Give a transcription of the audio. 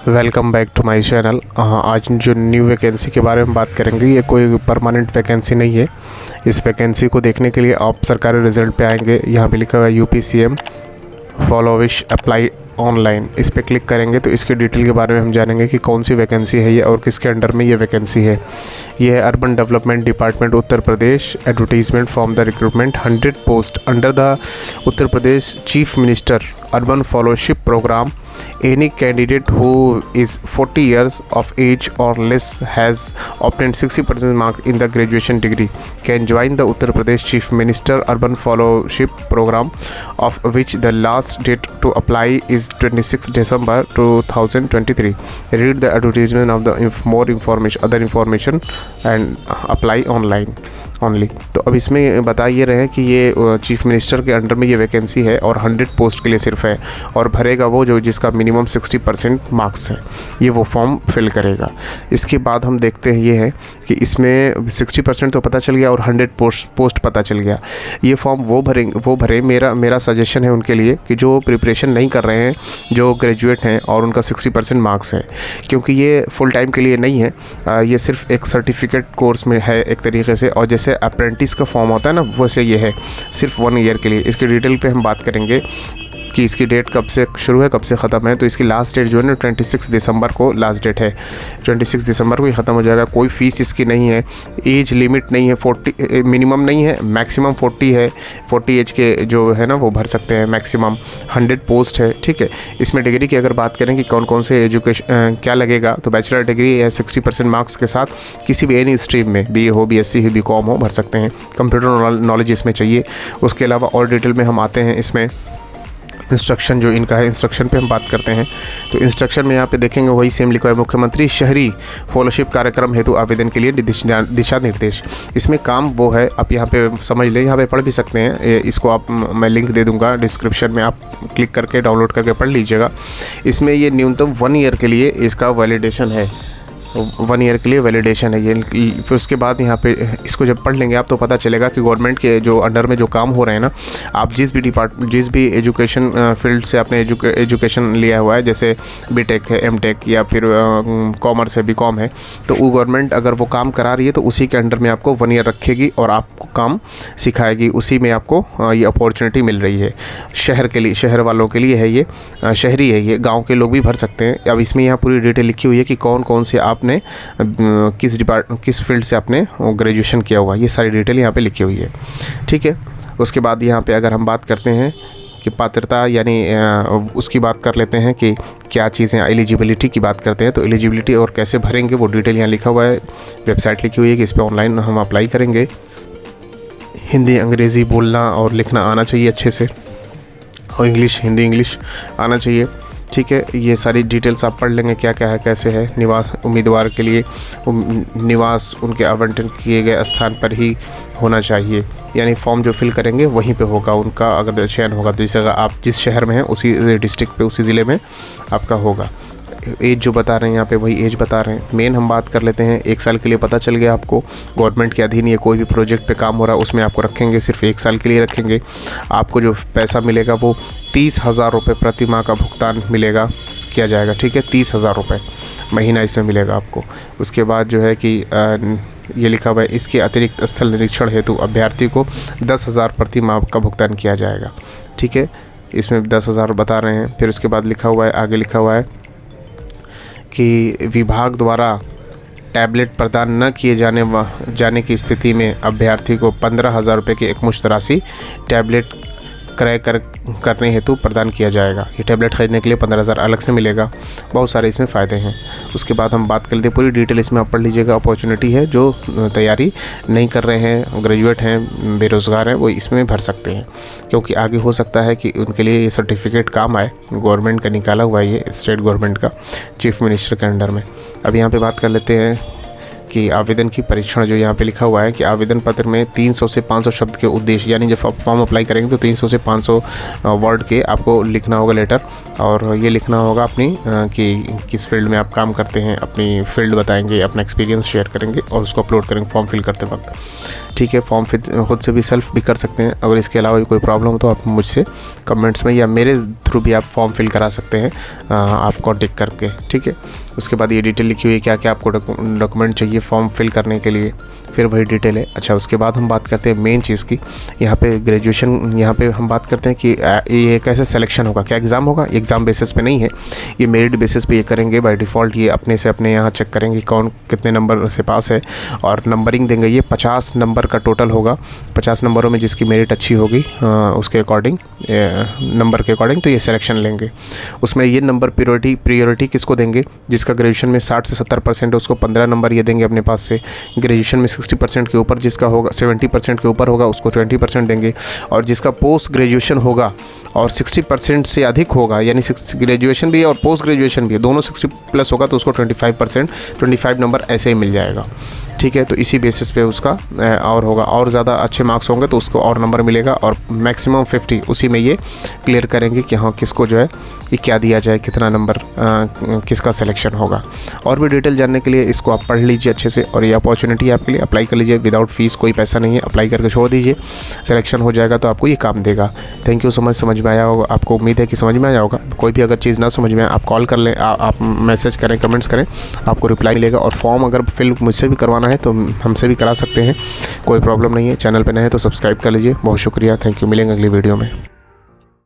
Welcome back to my channel. आज जो new vacancy के बारे में बात करेंगे, ये कोई परमानेंट वैकेंसी नहीं है। इस वैकेंसी को देखने के लिए आप सरकारी रिज़ल्ट पे आएंगे। यहाँ पे लिखा हुआ है UPCM follow wish apply online. इस पर क्लिक करेंगे तो इसके डिटेल के बारे में हम जानेंगे कि कौन सी वैकेंसी है ये और किसके अंडर में ये वैकेंसी है। ये है urban development department Uttar Pradesh. Advertisement form the recruitment 100 post under the Uttar Pradesh chief minister urban fellowship program. Any candidate who is 40 years of age or less has obtained 60% marks in the graduation degree can join the Uttar Pradesh Chief Minister Urban Fellowship Program, of which the last date to apply is 26 December 2023. Read the advertisement of the more information, other information and apply online only। तो अब इसमें बता ये रहे हैं कि ये chief minister के अंडर में ये वैकेंसी है और 100 पोस्ट के लिए सिर्फ है, और भरेगा वो जो जिसका मिनिमम 60% मार्क्स है, ये वो फॉर्म फिल करेगा। इसके बाद हम देखते हैं ये है कि इसमें 60% तो पता चल गया और 100 पोस्ट पता चल गया। ये फॉर्म वो भरे। मेरा सजेशन है उनके लिए कि जो प्रिपरेशन नहीं कर रहे हैं, जो ग्रेजुएट हैं और उनका 60% मार्क्स है, क्योंकि ये फुल टाइम के लिए नहीं है। ये सिर्फ एक सर्टिफिकेट कोर्स में है एक तरीके से, और जैसे अप्रेंटिस का फॉर्म होता है ना, वैसे ये है सिर्फ 1 ईयर के लिए। इसकी डिटेल पे हम बात करेंगे कि इसकी डेट कब से शुरू है, कब से ख़त्म है। तो इसकी लास्ट डेट जो है ना 26 दिसंबर को लास्ट डेट है। 26 दिसंबर को ही ख़त्म हो जाएगा। कोई फ़ीस इसकी नहीं है, एज लिमिट नहीं है, 40 मिनिमम नहीं है, मैक्सिमम 40 है। 40 एज के जो है ना वो भर सकते हैं मैक्सिमम। 100 पोस्ट है, ठीक है। इसमें डिग्री की अगर बात करें कि कौन कौन से एजुकेशन क्या लगेगा, तो बैचलर डिग्री है 60% मार्क्स के साथ किसी भी एनी स्ट्रीम में, BA हो, BSc हो, BCom हो, भर सकते हैं। कंप्यूटर नॉलेज इसमें चाहिए। उसके अलावा और डिटेल में हम आते हैं। इसमें इंस्ट्रक्शन जो इनका है, इंस्ट्रक्शन पे हम बात करते हैं। तो इंस्ट्रक्शन में यहाँ पे देखेंगे वही सेम लिखा है, मुख्यमंत्री शहरी फॉलोशिप कार्यक्रम हेतु आवेदन के लिए दिशा निर्देश। इसमें काम वो है, आप यहाँ पे समझ लें, यहाँ पे पढ़ भी सकते हैं। इसको आप मैं लिंक दे दूँगा डिस्क्रिप्शन में, आप क्लिक करके डाउनलोड करके पढ़ लीजिएगा। इसमें ये न्यूनतम 1 ईयर के लिए इसका वैलिडेशन है, 1 ईयर के लिए वैलिडेशन है ये। फिर उसके बाद यहाँ पे इसको जब पढ़ लेंगे आप तो पता चलेगा कि गवर्नमेंट के जो अंडर में जो काम हो रहे हैं ना, आप जिस भी एजुकेशन फील्ड से आपने एजुकेशन लिया हुआ है, जैसे BTech है, MTech या फिर कॉमर्स है, BCom है, तो वो गवर्नमेंट अगर वो काम करा रही है तो उसी के अंडर में आपको 1 ईयर रखेगी और आपको काम सिखाएगी। उसी में आपको ये अपॉर्चुनिटी मिल रही है। शहर के लिए, शहर वालों के लिए है ये, शहरी है ये, गाँव के लोग भी भर सकते हैं। अब इसमें यहाँ पूरी डिटेल लिखी हुई है कि कौन कौन से आपने किस फील्ड से आपने ग्रेजुएशन किया हुआ, ये सारी डिटेल यहाँ पे लिखी हुई है, ठीक है। उसके बाद यहाँ पे अगर हम बात करते हैं कि पात्रता, यानी उसकी बात कर लेते हैं कि क्या चीज़ें, एलिजिबिलिटी की बात करते हैं। तो एलिजिबिलिटी और कैसे भरेंगे वो डिटेल यहाँ लिखा हुआ है, वेबसाइट लिखी हुई है कि इस पर ऑनलाइन हम अप्लाई करेंगे। हिंदी अंग्रेज़ी बोलना और लिखना आना चाहिए अच्छे से, और हिंदी इंग्लिश आना चाहिए, ठीक है। ये सारी डिटेल्स आप पढ़ लेंगे क्या क्या है, कैसे है। निवास उम्मीदवार के लिए निवास उनके आवंटन किए गए स्थान पर ही होना चाहिए, यानी फॉर्म जो फिल करेंगे वहीं पे होगा उनका, अगर चयन होगा तो। जैसे आप जिस शहर में हैं उसी डिस्ट्रिक्ट पे, उसी ज़िले में आपका होगा। एज जो बता रहे हैं यहाँ पे वही एज बता रहे हैं। मेन हम बात कर लेते हैं, 1 साल के लिए पता चल गया आपको। गवर्नमेंट के अधीन ये कोई भी प्रोजेक्ट पे काम हो रहा है उसमें आपको रखेंगे, सिर्फ 1 साल के लिए रखेंगे। आपको जो पैसा मिलेगा वो 30,000 रुपये प्रति माह का भुगतान किया जाएगा, ठीक है। 30,000 रुपये महीना इसमें मिलेगा आपको। उसके बाद जो है कि ये लिखा हुआ है, इसके अतिरिक्त स्थल निरीक्षण हेतु अभ्यर्थी को 10,000 प्रति माह का भुगतान किया जाएगा, ठीक है। इसमें 10,000 बता रहे हैं। फिर उसके बाद लिखा हुआ है, आगे लिखा हुआ है कि विभाग द्वारा टैबलेट प्रदान न किए जाने की स्थिति में अभ्यर्थी को 15,000 रुपये की एकमुश्त राशि टैबलेट क्रय करने हेतु प्रदान किया जाएगा। ये टैबलेट ख़रीदने के लिए 15,000 अलग से मिलेगा। बहुत सारे इसमें फ़ायदे हैं। उसके बाद हम बात कर लेते हैं, पूरी डिटेल इसमें आप पढ़ लीजिएगा। अपॉर्चुनिटी है, जो तैयारी नहीं कर रहे हैं, ग्रेजुएट हैं, बेरोज़गार हैं, वो इसमें भर सकते हैं, क्योंकि आगे हो सकता है कि उनके लिए ये सर्टिफिकेट काम आए। गवर्नमेंट का निकाला हुआ है ये, स्टेट गवर्नमेंट का, चीफ मिनिस्टर के अंडर में। अब यहाँ पर बात कर लेते हैं कि आवेदन की परीक्षण जो यहाँ पे लिखा हुआ है कि आवेदन पत्र में 300 से 500 शब्द के उद्देश्य, यानी जब फॉर्म अप्लाई करेंगे तो 300 से 500 वर्ड के आपको लिखना होगा लेटर, और ये लिखना होगा अपनी कि किस फील्ड में आप काम करते हैं, अपनी फील्ड बताएंगे, अपना एक्सपीरियंस शेयर करेंगे और उसको अपलोड करेंगे फॉर्म फिल करते वक्त। ठीक है, फॉर्म खुद से भी सेल्फ भी कर सकते हैं। अगर इसके अलावा कोई प्रॉब्लम हो तो आप मुझसे कमेंट्स में या मेरे थ्रू भी आप फॉर्म फिल करा सकते हैं आप कॉन्टेक्ट करके। ठीक है, उसके बाद ये डिटेल लिखी हुई है क्या क्या आपको डॉक्यूमेंट चाहिए फॉर्म फिल करने के लिए, फिर वही डिटेल है। अच्छा, उसके बाद हम बात करते हैं मेन चीज़ की। यहाँ पे ग्रेजुएशन, यहाँ पे हम बात करते हैं कि ये कैसे सिलेक्शन होगा, क्या एग्ज़ाम होगा। एग्ज़ाम बेसिस पे नहीं है, ये मेरिट बेसिस पे ये करेंगे। बाय डिफ़ॉल्ट ये अपने से अपने यहाँ चेक करेंगे कौन कितने नंबर से पास है और नंबरिंग देंगे। ये 50 नंबर का टोटल होगा, 50 नंबरों में जिसकी मेरिट अच्छी होगी उसके अकॉर्डिंग, नंबर के अकॉर्डिंग तो ये सिलेक्शन लेंगे। उसमें ये नंबर प्रियोरिटी किसको देंगे, जिसका ग्रेजुएशन में 60 से 70% है उसको 15 नंबर ये देंगे अपने पास से। ग्रेजुएशन में 60% के ऊपर जिसका होगा, 70% के ऊपर होगा उसको 20% देंगे। और जिसका पोस्ट ग्रेजुएशन होगा और 60% से अधिक होगा, यानी ग्रेजुएशन भी और पोस्ट ग्रेजुएशन भी दोनों 60+ होगा तो उसको 25 नंबर ऐसे ही मिल जाएगा। ठीक है, तो इसी बेसिस पे उसका और होगा, और ज़्यादा अच्छे मार्क्स होंगे तो उसको और नंबर मिलेगा, और मैक्सिमम 50 उसी में ये क्लियर करेंगे कि हाँ किसको जो है ये क्या दिया जाए, कितना नंबर किसका सिलेक्शन होगा। और भी डिटेल जानने के लिए इसको आप पढ़ लीजिए अच्छे से, और ये अपॉर्चुनिटी है आपके लिए, अप्लाई कर लीजिए विदाउट फीस, कोई पैसा नहीं है, अप्लाई करके छोड़ दीजिए, सिलेक्शन हो जाएगा तो आपको ये काम देगा। थैंक यू सो मच, समझ में आया होगा आपको, उम्मीद है कि समझ में आया होगा। कोई भी अगर चीज़ ना समझ में आए आप कॉल कर लें, आप मैसेज करें, कमेंट्स करें, आपको रिप्लाई मिलेगा। और फॉर्म अगर फिल मुझसे भी करवाना है तो हमसे भी करा सकते हैं, कोई प्रॉब्लम नहीं है। चैनल पे नए हैं तो सब्सक्राइब कर लीजिए। बहुत शुक्रिया, थैंक यू, मिलेंगे अगली वीडियो में।